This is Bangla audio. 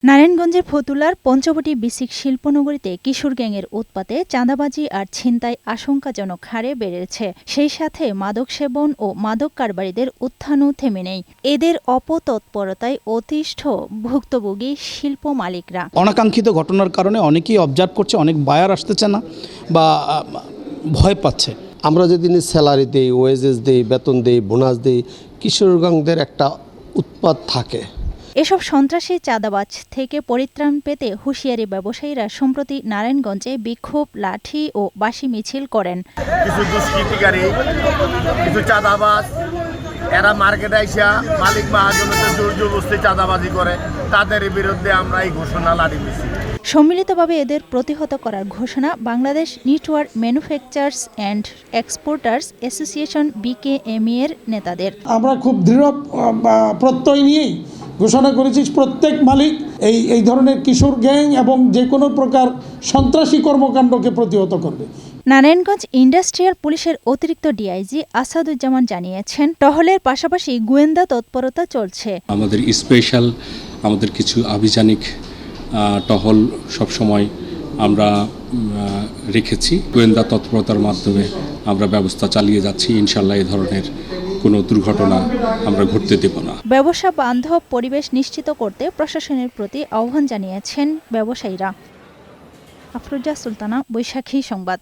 নারায়ণগঞ্জের ফতুল্লার পঞ্চবটি বিসিক শিল্পনগরীতে কিশোর গ্যাংয়ের উৎপাতে চাঁদাবাজি আর ছিনতাই আশঙ্কাজনক হারে বেড়েছে। সেই সাথে মাদক সেবন ও মাদক কারবারিদের উত্থানও থেমে নেই। এদের অপতৎপরতায় অতিষ্ঠ ভুক্তভোগী শিল্প মালিকরা। অনাকাঙ্ক্ষিত ঘটনার কারণে অনেকেই অবজার্ভ করছে, অনেক বায়ার আসতেছে না বা ভয় পাচ্ছে। আমরা যেদিন স্যালারি দিই, ওয়েজেস দিই, বেতন দিই, বোনাস দিই, কিশোর গ্যাংদের একটা উৎপাত থাকে। এসব সন্ত্রাসী চাঁদাবাজ থেকে পরিত্রাণ পেতে হুঁশিয়ারি ব্যবসায়ীরা সম্প্রতি নারায়ণগঞ্জে বিক্ষোভ, লাঠি ও বাঁশি মিছিল করেন। কিছু দুষ্কৃতিকারী, কিছু চাঁদাবাজ, এরা মার্কেটে আইসা মালিক মহাজনদের জোর জবরদস্তি চাঁদাবাজি করে, তাদের বিরুদ্ধে আমরা এই ঘোষণা লাঠি দিচ্ছি। সম্মিলিতভাবে এদের প্রতিহত করার ঘোষণা Bangladesh network manufacturers and exporters association BKME এর নেতাদের। আমরা খুব দৃঢ় প্রত্যয় নিয়েই ঘোষণা করেছি প্রত্যেক মালিক এই ধরনের কিশোর গ্যাং এবং যে কোনো প্রকার সন্ত্রাসী কর্মকাণ্ডকে প্রতিহত করবে। নারায়ণগঞ্জ ইন্ডাস্ট্রিয়াল পুলিশের অতিরিক্ত ডিআইজি আসাদুজ্জামান জানিয়েছেন, টহলের পাশাপাশি গোয়েন্দা তৎপরতা চলছে। আমাদের কিছু আভিযানিক টহল সবসময় আমরা রেখেছি। গোয়েন্দা তৎপরতার মাধ্যমে আমরা ব্যবস্থা চালিয়ে যাচ্ছি। ইনশাল্লাহ এই ধরনের কোনো দুর্ঘটনা আমরা ঘটতে দেব না। ব্যবসা বান্ধব পরিবেশ নিশ্চিত করতে প্রশাসনের প্রতি আহ্বান জানিয়েছেন ব্যবসায়ীরা। আফরোজা সুলতানা, বৈশাখী সংবাদ।